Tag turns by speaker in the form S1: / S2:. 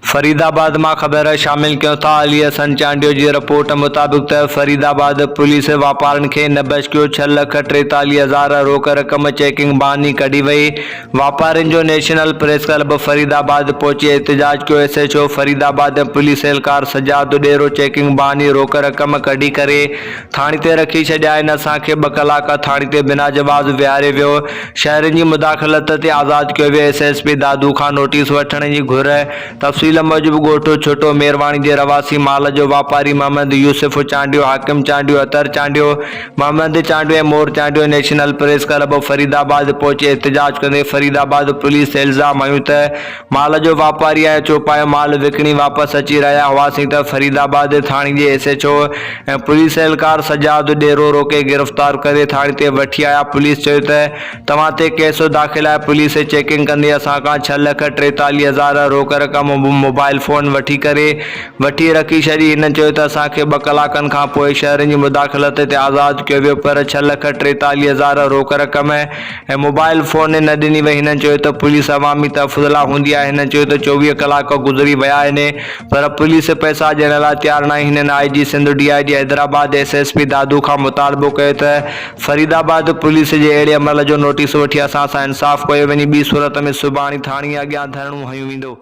S1: फरीदाबाद में खबर शामिल क्यों था। अली हसन चांडियो की रिपोर्ट मुताबिक फरीदाबाद पुलिस वापारन के न बचकियो 6,43,000 रोक रकम चेकिंग बहानी कढ़ी वही। वापारन जो नेशनल प्रेस क्लब फरीदाबाद पहुंची एहतजाज किया। SHO फरीदाबाद पुलिस एहलकार सजाद डेरो चेकिंग बहानी रोक रकम कढ़ी करे थाने ते रखी छॾिया। असांखे 2 कलाक थाने ते बिना जवाब विहारे वियो। शहरनि की मुदाखलत ते आज़ाद किया वियो। SSP दादू खां नोटिस वठण की घुर। तफ़सील मूजिब गोठो छोटो मेरवानी के रवासी माल जो वापारी Mohammad Yusuf Chandio, Hakim Chandio, Attar Chandio, Mohammad Chandio, Mor Chandio national press club Faridabad पहुंचे एहतजाज कंदे फरीदाबाद पुलिस ते इल्जाम हयूं त माल जो वापारी ऐं चौपायो माल विकणी वापस अची रहा हुआसीं त फरीदाबाद थाने के SHO ऐं पुलिस एहलकार सजाद डेरो रोके गिरफ्तार करे थाने ते वठी आया। पुलिस चयो त तव्हां ते केस दाख़िल आहे। पुलिस चेकिंग कंदे असां खां 6,43,000 रोक रकम मोबाइल फोन वठी रखी छॾी। हिन चयो त असांखे 2 कलाकनि खां पोइ शहरनि जी मुदाखलत ते आज़ाद कयो वियो, पर 6,43,000 रोक रकम ऐं मोबाइल फोन न ॾिनी वई। हिननि चयो त पुलिस अवामी तफ़ज़ुला हूंदी आहे। हिननि चयो त 24 कलाक गुज़री विया आहिनि पर पुलिस पैसा ॾियण लाइ तयारु न आहे। हिननि IG Sindh DIG Hyderabad SSP दादू खां मुतालबो कयो त फरीदाबाद पुलिस जे अहिड़े अमल जो नोटिस वठी असां सां इंसाफ़ कयो वञे। ॿी सूरत में सुभाणे थाणे अॻियां धरणो हंयो वेंदो।